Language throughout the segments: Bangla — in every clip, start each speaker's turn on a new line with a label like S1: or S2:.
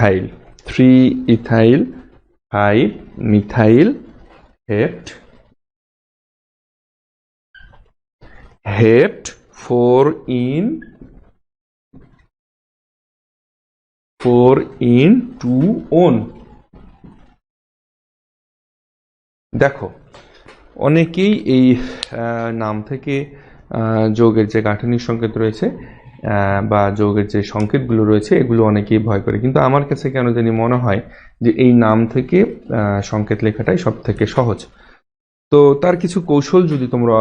S1: Ethyl, 3 ethyl, 5 methyl হেপ্ট, হেপ্ট 4 in 2 on। দেখো অনেকেই এই নাম থেকে যৌগের যে গাঠনিক সংকেত রয়েছে বা যৌগের যে সংকেতগুলো রয়েছে এগুলো অনেকেই ভয় করে, কিন্তু আমার কাছে কেন জানি মনে হয় যে এই নাম থেকে সংকেত লেখাটাই সব থেকে সহজ। তো তার কিছু কৌশল যদি তোমরা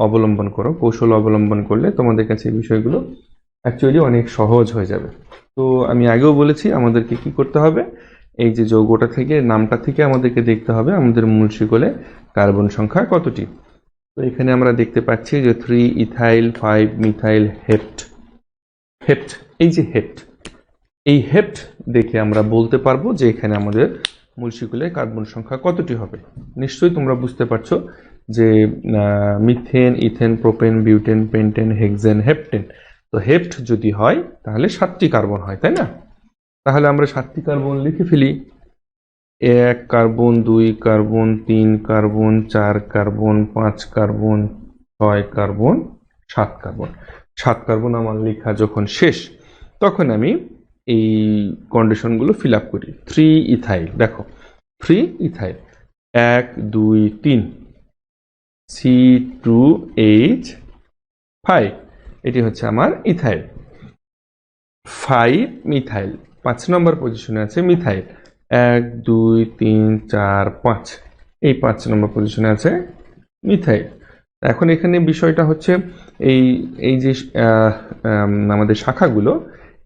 S1: অবলম্বন করো, কৌশল অবলম্বন করলে তোমাদের কাছে এই বিষয়গুলো অ্যাকচুয়ালি অনেক সহজ হয়ে যাবে। তো আমি আগেও বলেছি আমাদেরকে কি করতে হবে, এই যে যৌগটা থেকে নামটা থেকে আমাদেরকে দেখতে হবে আমাদের মূল শিকলে কার্বন সংখ্যা কতটি। তো এখানে আমরা দেখতে পাচ্ছি যে 3 ইথাইল, 5 মিথাইল হেপ্ট, হেপ্ট এই যে হেপ্ট, এই হেপ্ট দেখে আমরা বলতে পারবো যে এখানে আমাদের মূল শিকলে কার্বন সংখ্যা কতটি হবে। নিশ্চয়ই তোমরা বুঝতে পারছো যে methane, ethane, propane, butane, pentane, hexane, heptane, তো হেপ্ট যদি হয় তাহলে 7টি কার্বন হয়, তাই না? তাহলে আমরা 7টি কার্বন লিখে ফেলি। 1 carbon, 2 carbon, 3 carbon, 4 carbon, 5 carbon, 6 carbon, 7 carbon. 7 carbon আমার লেখা যখন শেষ তখন আমি এই কন্ডিশনগুলো ফিল আপ করি। 3 ইথাইল, দেখো 3 ইথাইল, 1 2 3 C2H5, এটি হচ্ছে আমার ইথাইল। 5 মিথাইল, 5 নম্বর পজিশনে আছে মিথাইল, 1 2 3 4 5, এই 5 নম্বর পজিশনে আছে মিথাইল। এখন এখানে বিষয়টা হচ্ছে এই যে আমাদের শাখাগুলো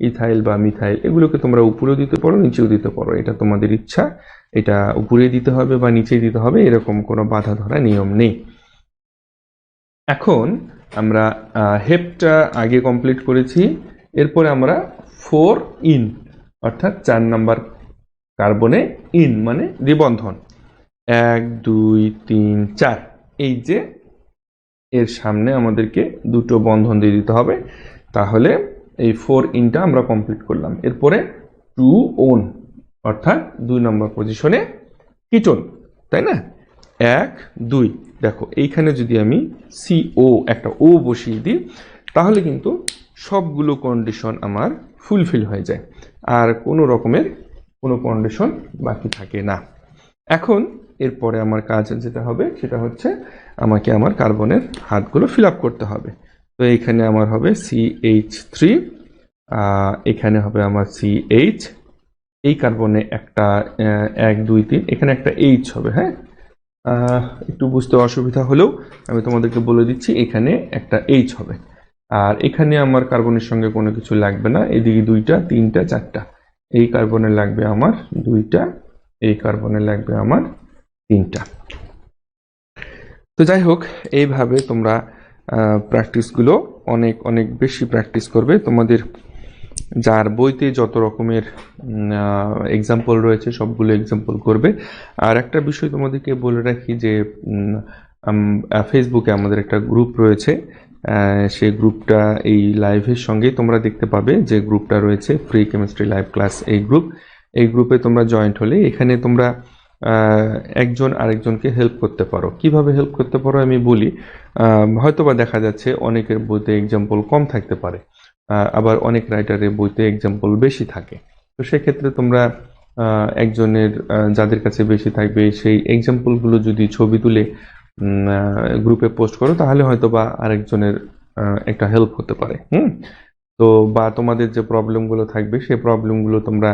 S1: ইথাইল বা মিথাইল, এগুলোকে তোমরা উপরেও দিতে পারো, নিচেও দিতে পারো, এটা তোমাদের ইচ্ছা। এটা উপরে দিতে হবে বা নিচে দিতে হবে এরকম কোনো বাধা ধরা নিয়ম নেই। এখন আমরা হেপটা আগে কমপ্লিট করেছি, এরপরে আমরা 4 ইন অর্থাৎ 4 নাম্বার কার্বনে ইন মানে দ্বিবন্ধন, 1 2 3 4, এই যে এর সামনে আমাদেরকে দুটো বন্ধন দিয়ে দিতে হবে, তাহলে এই 4 ইনটা আমরা কমপ্লিট করলাম। এরপরে 2 ওন অর্থাৎ 2 নম্বর পজিশনে কিটোন, তাই না? 1 2, দেখো এইখানে যদি আমি CO একটা ও বসিয়ে দিই তাহলে কিন্তু সবগুলো কন্ডিশন আমার ফুলফিল হয়ে যায়, আর কোনো রকমের কোনো কন্ডিশন বাকি থাকে না। এখন এরপরে আমার কাজ যেটা হবে সেটা হচ্ছে আমাকে আমার কার্বনের হাতগুলো ফিল আপ করতে হবে। তো এইখানে আমার হবে CH3, এখানে হবে আমার CH, এই কার্বনে একটা 1 2 3, এখানে একটা H হবে। হ্যাঁ, একটু বুঝতে অসুবিধা হলেও আমি তোমাদেরকে বলে দিচ্ছি এখানে একটা H হবে, আর এখানে আমার কার্বনের সঙ্গে কোনো কিছু লাগবে না, এদিকে 2টা 3টা 4টা, এই কার্বনে লাগবে আমার 2টা, এই কার্বনে লাগবে আমার 3টা। তো যাই হোক, এইভাবে তোমরা প্র্যাকটিসগুলো অনেক অনেক বেশি প্র্যাকটিস করবে। তোমাদের যার বইতে যত রকমের এক্সাম্পল রয়েছে সবগুলো এক্সাম্পল করবে। আর একটা বিষয় তোমাদেরকে বলে রাখি যে ফেসবুকে আমাদের একটা গ্রুপ রয়েছে, সেই গ্রুপটা এই লাইভের সঙ্গেই তোমরা দেখতে পাবে যে গ্রুপটা রয়েছে ফ্রি কেমিস্ট্রি লাইভ ক্লাস এই গ্রুপ। এই গ্রুপে তোমরা জয়েন্ট হলে এখানে তোমরা একজন আরেকজনকে হেল্প করতে পারো। কিভাবে হেল্প করতে পারো আমি বলি। হয়তোবা দেখা যাচ্ছে অনেকের বইতে এক্সাম্পল কম থাকতে পারে, আবার অনেক রাইটারের বইতে এক্সাম্পল বেশি থাকে। তো সেক্ষেত্রে তোমরা একজনের যাদের কাছে বেশি থাকবে সেই এক্সাম্পলগুলো যদি ছবি তুলে গ্রুপে পোস্ট করো তাহলে হয়তোবা আরেকজনের একটা হেল্প হতে পারে। তো বা তোমাদের যে প্রবলেমগুলো থাকবে সেই প্রবলেমগুলো তোমরা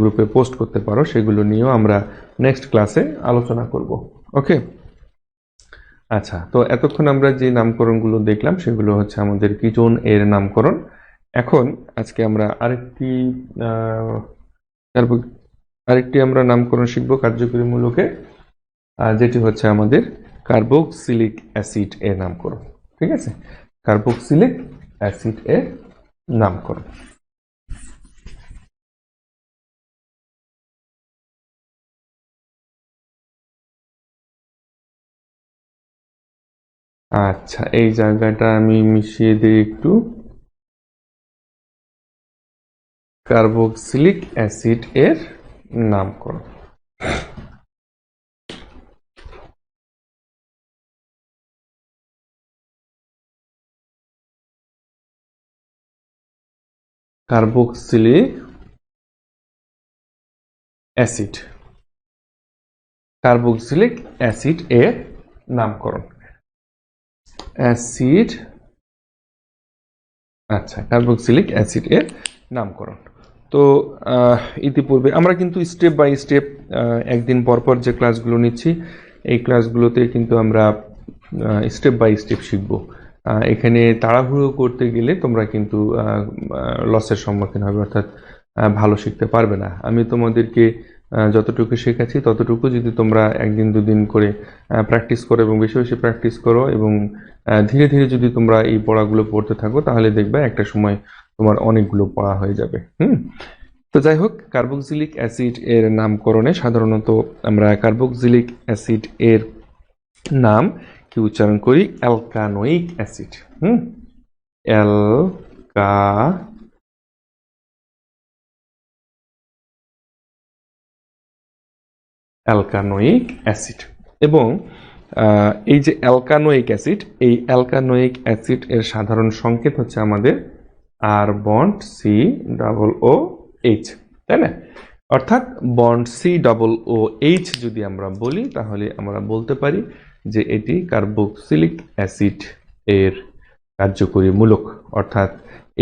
S1: গ্রুপে পোস্ট করতে পারো, সেগুলো নিয়েও আমরা নেক্সট ক্লাসে আলোচনা করব। ওকে, আচ্ছা, তো এতক্ষণ আমরা যে নামকরণগুলো দেখলাম সেগুলো হচ্ছে আমাদের কিটোন এর নামকরণ। এখন আজকে আমরা আরেকটি আমরা নামকরণ শিখব কার্যকরী মূলকে, যেটি হচ্ছে আমাদের কার্বক্সিলিক অ্যাসিড এর নামকরণ। ঠিক আছে, কার্বক্সিলিক অ্যাসিড এর নামকরণ। আচ্ছা, এই জায়গাটা আমি মিশিয়ে দিই একটু। কার্বক্সিলিক অ্যাসিড এর নামকরণ। কার্বক্সিলিক অ্যাসিড, কার্বক্সিলিক অ্যাসিড এর নামকরণ। অ্যাসিড, আচ্ছা, কার্বক্সিলিক অ্যাসিড এর নামকরণ। তো ইতিপূর্বে আমরা কিন্তু স্টেপ বাই স্টেপ একদিন পরপর যে ক্লাসগুলো নিচ্ছি, এই ক্লাসগুলোতে কিন্তু আমরা স্টেপ বাই স্টেপ শিখব। এখানে তাড়াহুড়ো করতে গেলে তোমরা কিন্তু লসের সম্মুখীন হবে, অর্থাৎ ভালো শিখতে পারবে না। আমি তোমাদেরকে যতটুকু শেখাচ্ছি ততটুকু যদি তোমরা একদিন দুদিন করে প্র্যাকটিস করো এবং বেশি বেশি প্র্যাকটিস করো এবং ধীরে ধীরে যদি তোমরা এই পড়াগুলো পড়তে থাকো, তাহলে দেখবে একটা সময় তোমার অনেকগুলো পড়া হয়ে যাবে। তো যাই হোক, কার্বক্সিলিক অ্যাসিড এর নামকরণে সাধারণত আমরা কার্বক্সিলিক অ্যাসিড এর নাম কি উচ্চারণ করি? অ্যালকানোয়িক অ্যাসিড। অ্যালকানোয়িক অ্যাসিড। এবং এই যে অ্যালকানোয়িক অ্যাসিড, এই অ্যালকানোয়িক অ্যাসিড এর সাধারণ সংকেত হচ্ছে আমাদের আর bond C double O H, তাই না? অর্থাৎ bond C double O H যদি আমরা বলি, তাহলে আমরা বলতে পারি যে এটি কার্বক্সিলিক অ্যাসিড এর কার্যকরী মূলক। অর্থাৎ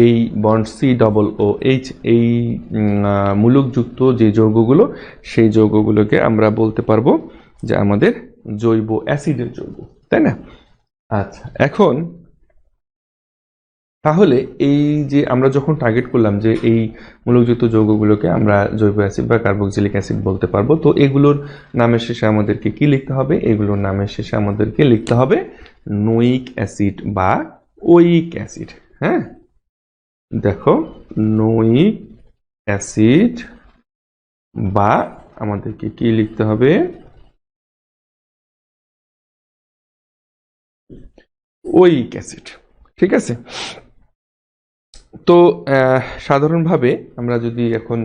S1: এই bond C double O H, এই মূলকযুক্ত যে যৌগগুলো, সেই যৌগগুলোকে আমরা বলতে পারবো যে আমাদের জৈব অ্যাসিডের যৌগ, তাই না? আচ্ছা, এখন তাহলে এই যে আমরা যখন টার্গেট করলাম যে এই মূলকযুক্ত যৌগগুলোকে আমরা জৈব অ্যাসিড বা কার্বক্সিলিক অ্যাসিড বলতে পারবো, তো এগুলোর নামের শেষে আমাদেরকে কি লিখতে হবে? এগুলোর নামের শেষে আমাদেরকে লিখতে হবে নোয়িক অ্যাসিড বা ওয়িক অ্যাসিড। হ্যাঁ, দেখো, নোয়িক অ্যাসিড বা আমাদেরকে কি লিখতে হবে? ওয়িক অ্যাসিড। ঠিক আছে। তো সাধারণভাবে আমরা যদি এখন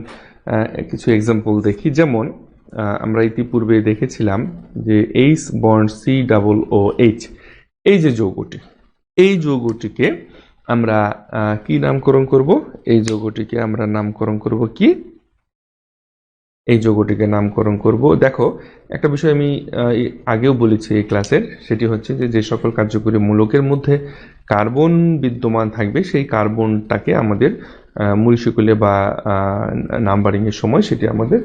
S1: কিছু এক্সাম্পল দেখি, যেমন আমরা ইতিপূর্বে দেখেছিলাম যে H bond C double O H, এই যে যৌগটি, এই যৌগটিকে আমরা কি নামকরণ করব? এই যৌগটিকে আমরা নামকরণ করব কি? এই যৌগটিকে নামকরণ করব, দেখো একটা বিষয় আমি আগেও বলেছি এই ক্লাসের, সেটি হচ্ছে যে সকল কার্যকরী মূলকের মধ্যে কার্বন বিদ্যমান থাকবে, সেই কার্বনটাকে আমাদের মূলশিকলে বা নাম্বারিং এর সময় সেটি আমাদের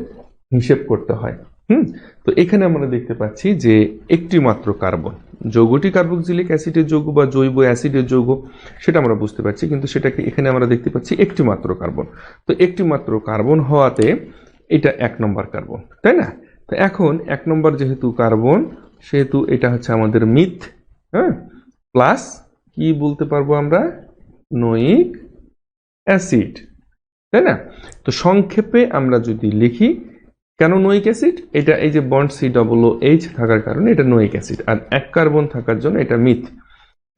S1: হিসেব করতে হয়। তো এখানে আমরা দেখতে পাচ্ছি যে একটি মাত্র কার্বন, যৌগটি কার্বক্সিলিক অ্যাসিডের যৌগ বা জৈব অ্যাসিডের যৌগ, সেটা আমরা বুঝতে পারছি, কিন্তু সেটাকে এখানে আমরা দেখতে পাচ্ছি একটি মাত্র কার্বন। তো একটি মাত্র কার্বন হওয়াতে এটা 1 নম্বর কার্বন, তাই না? তো এখন 1 নম্বর যেহেতু কার্বন, সেহেতু এটা হচ্ছে আমাদের মিথ, প্লাস কি বলতে পারবো আমরা? নোয়িক অ্যাসিড, তাই না? তো সংক্ষেপে আমরা যদি লিখি, কেন নোয়িক অ্যাসিড? এটা এই যে bond C double O H থাকার কারণে এটা নোয়িক অ্যাসিড, আর 1 কার্বন থাকার জন্য এটা মিথ।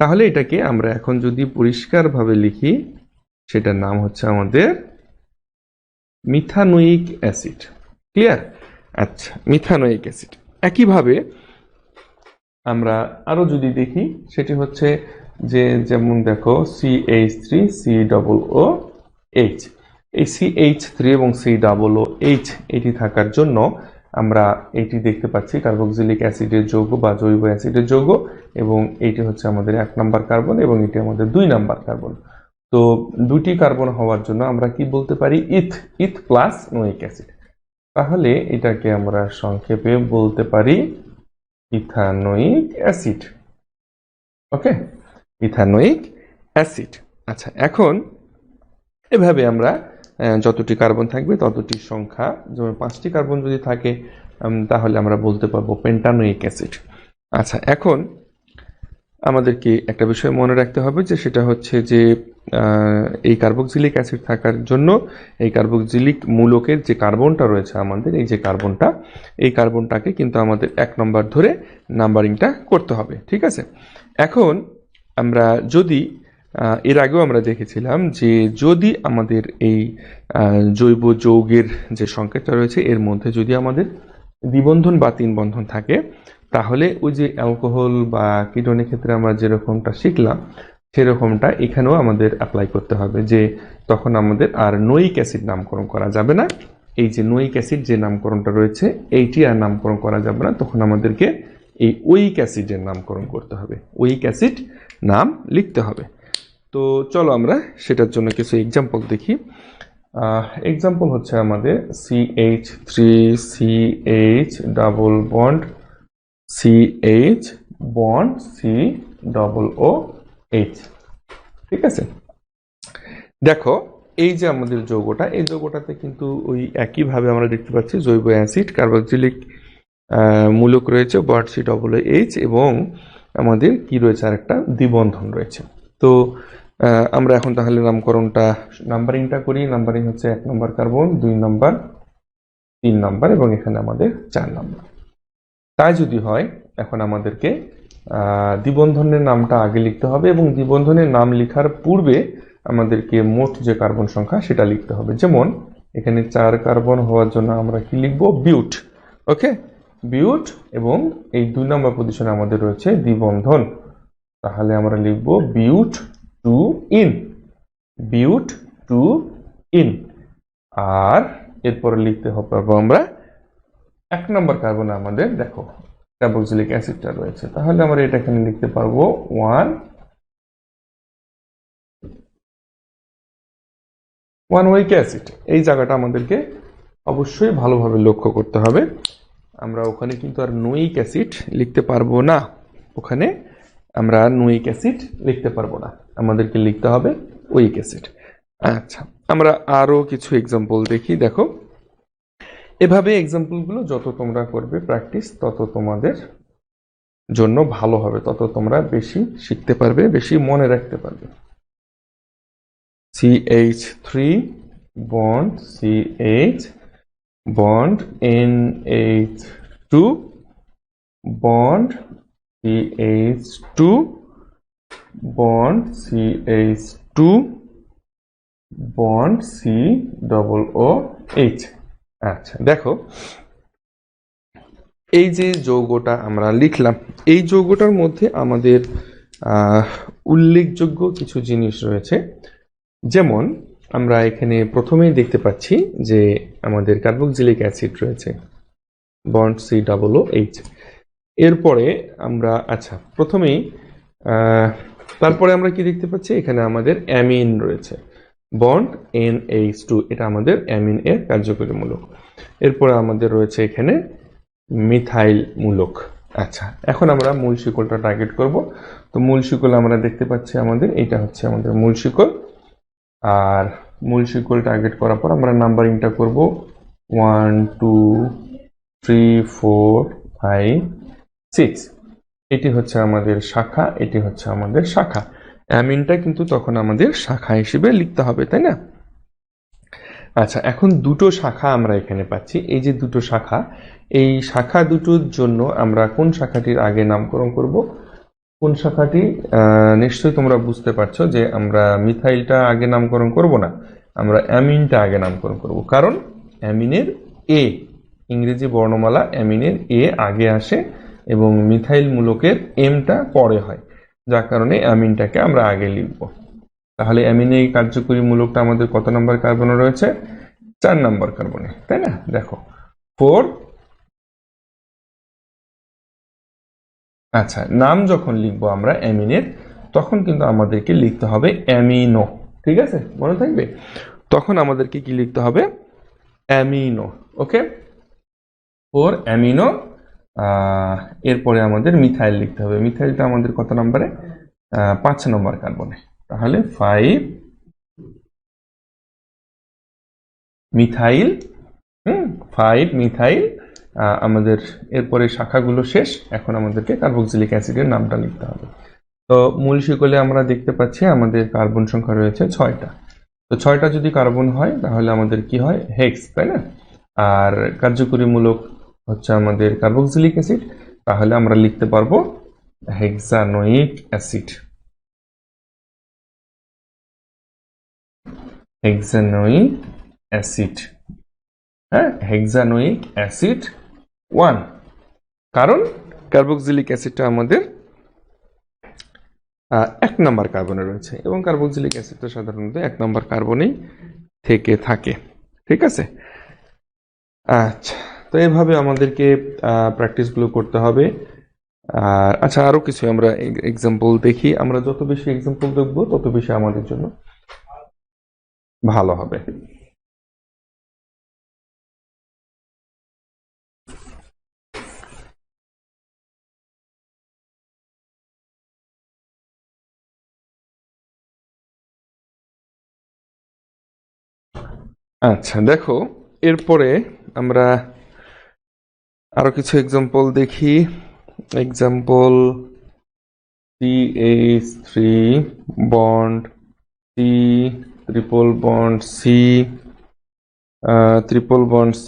S1: তাহলে এটাকে আমরা এখন যদি পরিষ্কারভাবে লিখি, সেটার নাম হচ্ছে আমাদের মিথানোয়িক অ্যাসিড। ক্লিয়ার? আচ্ছা, মিথানোয়িক অ্যাসিড। একইভাবে আমরা আরো যদি দেখি, সেটি হচ্ছে যে যেমন দেখো CH3 C double O H, এই CH3 এবং C ডাবল ও H এটি থাকার জন্য আমরা এটি দেখতে পাচ্ছি কার্বক্সিলিক অ্যাসিডের যৌগ বা জৈব অ্যাসিডের যৌগ, এবং এটি হচ্ছে আমাদের 1 নম্বর কার্বন এবং এটি আমাদের 2 নম্বর কার্বন। তো দুটি কার্বন হওয়ার জন্য আমরা কি বলতে পারি? ইথ প্লাস নোয়িক অ্যাসিড। তাহলে এটাকে আমরা সংক্ষেপে বলতে পারি ইথানোয়িক অ্যাসিড। ওকে, ইথানোয়িক অ্যাসিড। আচ্ছা, এখন এভাবে আমরা যতটি কার্বন থাকবে ততটি সংখ্যা, যেমন 5টি কার্বন যদি থাকে তাহলে আমরা বলতে পারবো পেন্টানোয়িক অ্যাসিড। আচ্ছা, এখন আমাদেরকে একটা বিষয় মনে রাখতে হবে, যে সেটা হচ্ছে যে এই কার্বক্সিলিক অ্যাসিড থাকার জন্য এই কার্বক্সিলিক মূলকের যে কার্বনটা রয়েছে আমাদের, এই যে কার্বনটা, এই কার্বনটাকে কিন্তু আমাদের 1 নম্বর ধরে নাম্বারিংটা করতে হবে। ঠিক আছে। এখন আমরা যদি এর আগেও আমরা দেখেছিলাম যে যদি আমাদের এই জৈব যৌগের যে সংকেতটা রয়েছে এর মধ্যে যদি আমাদের দ্বিবন্ধন বা তিন বন্ধন থাকে, তাহলে ওই যে অ্যালকোহল বা কিটোনের ক্ষেত্রে আমরা যেরকমটা শিখলাম সেরকমটা এখানেও আমাদের অ্যাপ্লাই করতে হবে, যে তখন আমাদের আর নোয়িক অ্যাসিড নামকরণ করা যাবে না। এই যে নোয়িক অ্যাসিড যে নামকরণটা রয়েছে এইটি আর নামকরণ করা যাবে না, তখন আমাদেরকে এই ওয়িক অ্যাসিডের নামকরণ করতে হবে, ওয়িক অ্যাসিড নাম লিখতে হবে। তো চলো আমরা সেটার জন্য কিছু এক্সাম্পল দেখি। এক্সাম্পল হচ্ছে আমাদের CH3CH double bond CH bond COOH। ঠিক আছে, দেখো এই যে আমাদের যৌগটা, এই যৌগটাতে কিন্তু ওই একইভাবে আমরা দেখতে পাচ্ছি জৈব অ্যাসিড কার্বক্সিলিক মূলক রয়েছে বন্ড COOH, এবং আমাদের কি রয়েছে আরেকটা দ্বিবন্ধন রয়েছে। তো আমরা এখন তাহলে নামকরণটা নাম্বারিংটা করি। নাম্বারিং হচ্ছে 1 নম্বর কার্বন, 2 নম্বর, 3 নম্বর এবং এখানে আমাদের 4 নম্বর। তাই যদি হয় এখন আমাদেরকে দ্বিবন্ধনের নামটা আগে লিখতে হবে, এবং দ্বিবন্ধনের নাম লেখার পূর্বে আমাদেরকে মোট যে কার্বন সংখ্যা সেটা লিখতে হবে। যেমন এখানে 4 কার্বন হওয়ার জন্য আমরা কি লিখব, বিউট। ওকে, বিউট, এবং এই 2 নম্বর পজিশনে আমাদের রয়েছে দ্বিবন্ধন, তাহলে আমরা লিখব বিউট 2 ইন, বিউট 2 ইন। আর এরপরে লিখতে পারবো আমরা 1 নম্বর কার্বনে আমাদের দেখো কার্বক্সিলিক অ্যাসিডটা রয়েছে, তাহলে আমরা এটা এখানে লিখতে পারবো 1 ওয়িক অ্যাসিড। এই জায়গাটা আমাদেরকে অবশ্যই ভালোভাবে লক্ষ্য করতে হবে। আমরা ওখানে কিন্তু আর নোয়িক অ্যাসিড লিখতে পারবো না, ওখানে আমরা নোয়িক অ্যাসিড লিখতে পারবো না, আমাদেরকে লিখতে হবে ওয়িক অ্যাসিড। আচ্ছা, আমরা আরো কিছু এক্সাম্পল দেখি। দেখো এভাবে এক্সাম্পলগুলো যত তোমরা করবে প্র্যাকটিস, তত তোমাদের জন্য ভালো হবে, তত তোমরা বেশি শিখতে পারবে, বেশি মনে রাখতে পারবে। CH3 bond CH bond NH2 bond CH2 bond CH2 bond COOH। আচ্ছা, দেখো এই যে যৌগটা আমরা লিখলাম, এই যৌগটার মধ্যে আমাদের উল্লেখযোগ্য কিছু জিনিস রয়েছে। যেমন আমরা এখানে প্রথমেই দেখতে পাচ্ছি যে আমাদের কার্বক্সিলিক অ্যাসিড রয়েছে বন্ড COOH। এরপরে আমরা প্রথমেই তারপরে আমরা কি দেখতে পাচ্ছি, এখানে আমাদের অ্যামিন রয়েছে বন্ড NH2, এটা আমাদের অ্যামিন এর কার্যকরী মূলক। এরপরে আমাদের রয়েছে এখানে মিথাইল মূলক। আচ্ছা, এখন আমরা মূল শিকলটা টার্গেট করব। তো মূল শিকল আমরা দেখতে পাচ্ছি আমাদের এটা হচ্ছে আমাদের মূল শিকল, আর মূল শিকল টার্গেট করার পর আমরা নাম্বারিংটা করব 1 2 3 4 5 6। এটি হচ্ছে আমাদের শাখা, এটি হচ্ছে আমাদের শাখা। অ্যামিনটা কিন্তু তখন আমাদের শাখা হিসেবে লিখতে হবে, তাই না? আচ্ছা, এখন দুটো শাখা আমরা এখানে পাচ্ছি, এই যে দুটো শাখা, এই শাখা দুটোর জন্য আমরা কোন শাখাটির আগে নামকরণ করব, কোন শাখাটি নিশ্চয়ই তোমরা বুঝতে পারছো যে আমরা মিথাইলটা আগে নামকরণ করব না, আমরা অ্যামিনটা আগে নামকরণ করব। কারণ অ্যামিনের এ, ইংরেজি বর্ণমালা অ্যামিনের এ আগে আসে এবং মিথাইল মূলকের এমটা পরে হয়, যার কারণে অ্যামিনটাকে আমরা আগে লিখব। তাহলে অ্যামিনে এই কার্যকরী মূলকটা আমাদের কত নম্বর কার্বনে রয়েছে, 4 নম্বর কার্বনে, তাই না? দেখো 4। আচ্ছা, নাম যখন লিখবো আমরা অ্যামিনের, তখন কিন্তু আমাদেরকে লিখতে হবে অ্যামিনো। ঠিক আছে, মনে থাকবে? তখন আমাদেরকে কি লিখতে হবে, অ্যামিনো। ওকে, 4 অ্যামিনো। এরপরে আমাদের মিথাইল লিখতে হবে। মিথাইলটা আমাদের কত নম্বরে, 5 নম্বর কার্বনে, তাহলে 5 মিথাইল। 5 মিথাইল। আমাদের এরপরে শাখাগুলো শেষ, এখন আমাদেরকে কার্বক্সিলিক অ্যাসিডের নামটা লিখতে হবে। তো মূল শিকলে আমরা দেখতে পাচ্ছি আমাদের কার্বন সংখ্যা রয়েছে 6টা। তো 6টা যদি কার্বন হয় তাহলে আমাদের কি হয়, হেক্স, তাই না? আর কার্যকরী মূলক হচ্ছে আমাদের কার্বক্সিলিক অ্যাসিড, তাহলে আমরা লিখতে পারবো হেক্সানোইক অ্যাসিড। হেক্সানোয়িক অ্যাসিড, হ্যাঁ, হেক্সানোয়িক অ্যাসিড 1, কারণ কার্বক্সিলিক অ্যাসিডটা আমাদের 1 নম্বর কার্বনে রয়েছে এবং কার্বক্সিলিক অ্যাসিডটা সাধারণত 1 নম্বর কার্বনেই থেকে থাকে। ঠিক আছে, আচ্ছা, তো এইভাবে আমাদেরকে প্র্যাকটিসগুলো করতে হবে। আর আচ্ছা, আরো কিছু আমরা এক্সাম্পল দেখি। আমরা যত বেশি এক্সাম্পল দেখবো তত বেশি আমাদের জন্য ভালো হবে। আচ্ছা, দেখো, এরপরে আমরা আরো কিছু এক্সাম্পল দেখি। Example CH3 bond C, triple bond C, triple bond C